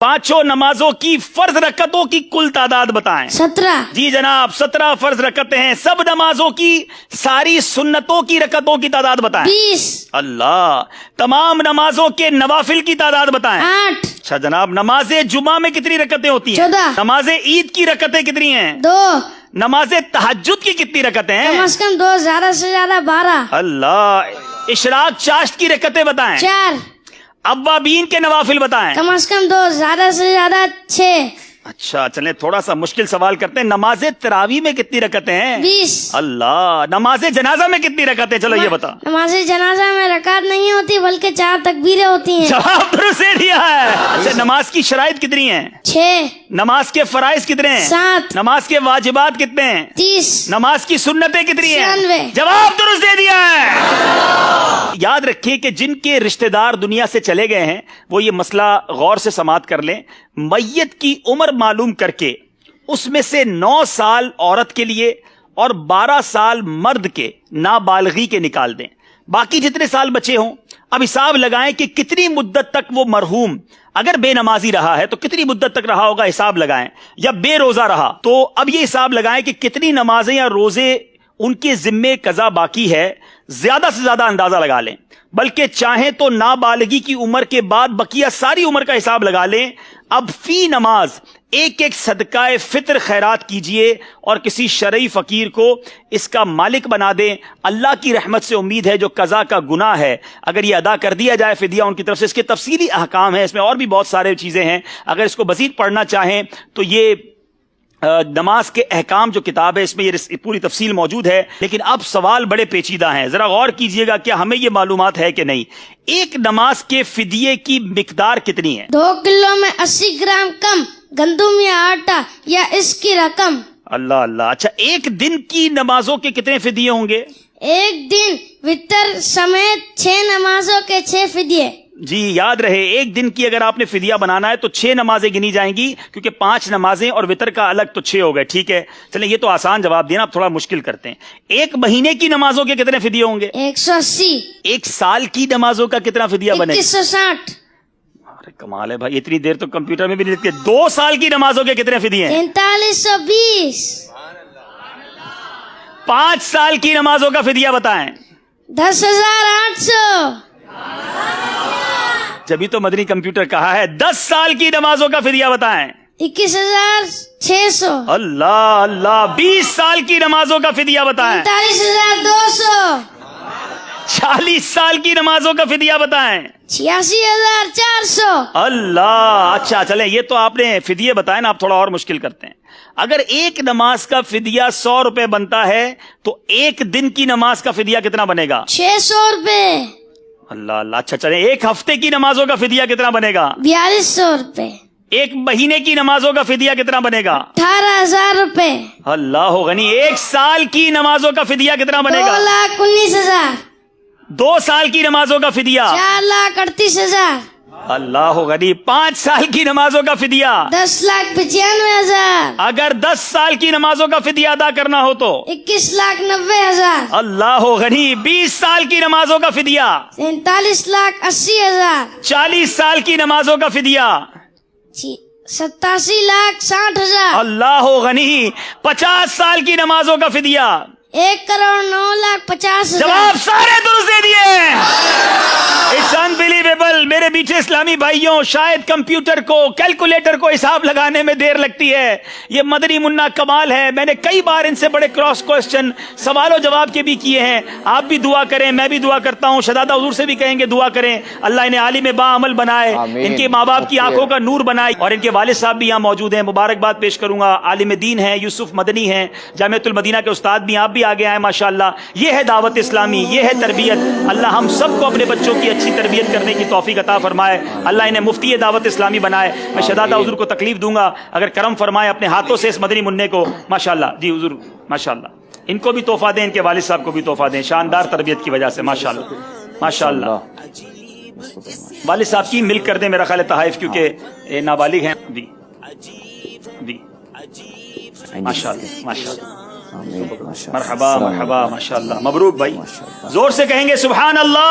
पांचों नमाजों की फर्ज रकतों की कुल तादाद बताएं। 17। जी जनाब, 17 फर्ज रकतें हैं। सब नमाजों की सारी सुन्नतों की रकतों की तादाद बताएं। 20। अल्लाह। तमाम नमाजों के नवाफिल की तादाद बताएं। 8। अच्छा जनाब, नमाजे जुमा में कितनी रकतें होती हैं? 14। नमाजे ईद की रकतें कितनी हैं? 2। नमाजे तहज्जुद की कितनी रकतें हैं? कम से कम 2, ज्यादा से ज्यादा 12। अल्लाह। इशराक चाश्त की रकतें बताएं। 4। अव्वाबीन के नवाफिल बताएं। कम से कम 2, ज्यादा से ज्यादा 6। अच्छा चलें, थोड़ा सा मुश्किल सवाल करते हैं। नमाजे तरावी में कितनी रकतें हैं? 20। अल्लाह। नमाजे जनाजा में कितनी रकतें? चलो ये बता। नमाज जनाजा में रकात नहीं होती बल्कि 4 तकबीरें होती हैं। जवाब दुरुस्त दे दिया है। अच्छा, नमाज की शराइत कितनी हैं? 6। नमाज के फराइज कितने हैं? 7। नमाज के वाजिबात कितने हैं? 30। नमाज की सुन्नतें कितनी हैं? 96। जवाब दुरुस्त दे दिया है। याद रखिए कि जिनके रिश्तेदार दुनिया से चले गए हैं वो ये मसला गौर से समाअत कर लें। मैयत की उम्र मालूम करके उसमें से 9 साल औरत के लिए और 12 साल मर्द के नाबालगी के निकाल दें। बाकी जितने साल बचे हों अब हिसाब लगाएं कि कितनी मुद्दत तक वो मरहूम अगर बेनमाजी रहा है तो कितनी मुद्दत तक रहा होगा, हिसाब लगाएं। या बेरोजा रहा तो अब ये हिसाब लगाएं कि कितनी नमाजें या रोजे उनके जिम्मे कजा बाकी है। ज्यादा से ज्यादा अंदाजा लगा लें, बल्कि चाहें तो नाबालगी की उम्र के बाद बकिया सारी उम्र का हिसाब लगा लें। अब फी नमाज एक एक सदकाए फित्र खैरात कीजिए और किसी शरई फकीर को इसका मालिक बना दें। अल्लाह की रहमत से उम्मीद है जो कज़ा का गुनाह है अगर ये अदा कर दिया जाए फिदिया उनकी तरफ से। इसके तफसीली अहकाम है, इसमें और भी बहुत सारे चीजें हैं। अगर इसको मजीद पढ़ना चाहें तो ये नमाज के अहकाम जो किताब है इसमें ये पूरी तफसील मौजूद है। लेकिन अब सवाल बड़े पेचीदा हैं, जरा गौर कीजिएगा क्या हमें ये मालूमात है कि नहीं। एक नमाज के फिदिये की मिकदार कितनी है? 2 किलो में 80 ग्राम कम गंदुम या आटा या इसकी रकम। अल्लाह अल्लाह। अच्छा, एक दिन की नमाजों के कितने फिदिये होंगे? एक दिन वितर समेत 6 नमाजों के 6 फिदिये। जी याद रहे, एक दिन की अगर आपने फिदिया बनाना है तो 6 नमाजें गिनी जाएंगी, क्योंकि 5 नमाजें और वितर का अलग तो 6 हो गए। ठीक है, चलें ये तो आसान जवाब दिया ना, अब थोड़ा मुश्किल करते हैं। एक महीने की नमाजों के कितने फिदिये होंगे? 180। एक साल की नमाजों का कितना फिदिया बनेगा? 2160। अरे कमाल है भाई, इतनी देर तो कंप्यूटर में भी नहीं लिखते। 2 साल की नमाजों के कितने फिदिये हैं? 4320। 5 साल की नमाजों का फिदिया बताएं। 10,800। जब तो मदनी कंप्यूटर कहा है। 10 साल की नमाजों का फिदिया बताएं। 21,600। अल्लाह अल्लाह। 20 साल की नमाजों का फिदिया बताएं। 45,200। 40 साल की नमाजों का फिदिया बताएं। 86,400। अल्लाह। अच्छा चलें, ये तो आपने फिदिये बताए ना, आप थोड़ा और मुश्किल करते हैं। अगर एक नमाज का फिदिया 100 रुपए बनता है तो एक दिन की नमाज का फिदिया कितना बनेगा? 600 रुपए। अल्लाह अल्लाह। अच्छा चलें, एक हफ्ते की नमाजों का फिदिया कितना बनेगा? 4200 रुपए। एक महीने की नमाजों का फिदिया कितना बनेगा? 18,000 रुपए। अल्लाह गनी। एक साल की नमाजों का फिदिया कितना बनेगा? 2,19,000। 2 साल की नमाजों का फिदिया? 4,38,000। अल्लाह गनी। 5 साल की नमाजों का फिदिया? 10,95,000। अगर 10 साल की नमाजों का फिदिया अदा करना हो तो? 21,90,000। अल्लाह गनी। 20 साल की नमाजों का फिदिया? 43,80,000। 40 साल की नमाजों का फिदिया? 87,60,000। अल्लाह गनी। 50 साल की नमाजों का फिदिया? 1,09,50,000। जवाब सारे दुरुस्त दे दिए। It's unbelievable. मेरे मीठे इस्लामी भाइयों, शायद कंप्यूटर को, कैलकुलेटर को हिसाब लगाने में देर लगती है। ये मदनी मुन्ना कमाल है। मैंने कई बार इनसे बड़े क्रॉस क्वेश्चन सवालों जवाब के भी किए हैं। आप भी दुआ करें, मैं भी दुआ करता हूँ, शहजादा हुजूर से भी कहेंगे दुआ करें। अल्लाह इन्हें आलिम बाअमल बनाए, इनके माँ बाप की आंखों का नूर बनाए। और इनके वालिद साहब भी यहाँ मौजूद हैं, मुबारकबाद पेश करूंगा। आलिम दीन है, यूसुफ मदनी है, जामियतुल मदीना के उस्ताद भी, आप भी आगे आए माशाअल्लाह। ये है दावत इस्लामी, ये है तरबियत। अल्लाह हम सबको अपने बच्चों की अच्छी तरबियत करने की तौफीक अता फरमाए। अल्लाह इन्हें मुफ्ती दावत इस्लामी बनाए। मैं शहजादा हुजूर को तकलीफ दूंगा अगर करम फरमाए अपने हाथों से इस मदनी मुन्ने को। माशाअल्लाह जी हुजूर, माशाअल्लाह। इनको भी तोहफा दें, इनके वालिद साहब को भी तोहफा दें, शानदार तरबियत की वजह से। माशाअल्लाह माशाअल्लाह। वालिद साहब की मिल कर दें मेरा ख्याल तहाइफ, क्योंकि नाबालिग हैं भी। माशाअल्लाह माशाअल्लाह। मरहबा मरहबा माशाअल्लाह। मबरूक भाई, जोर से कहेंगे सुभान अल्लाह।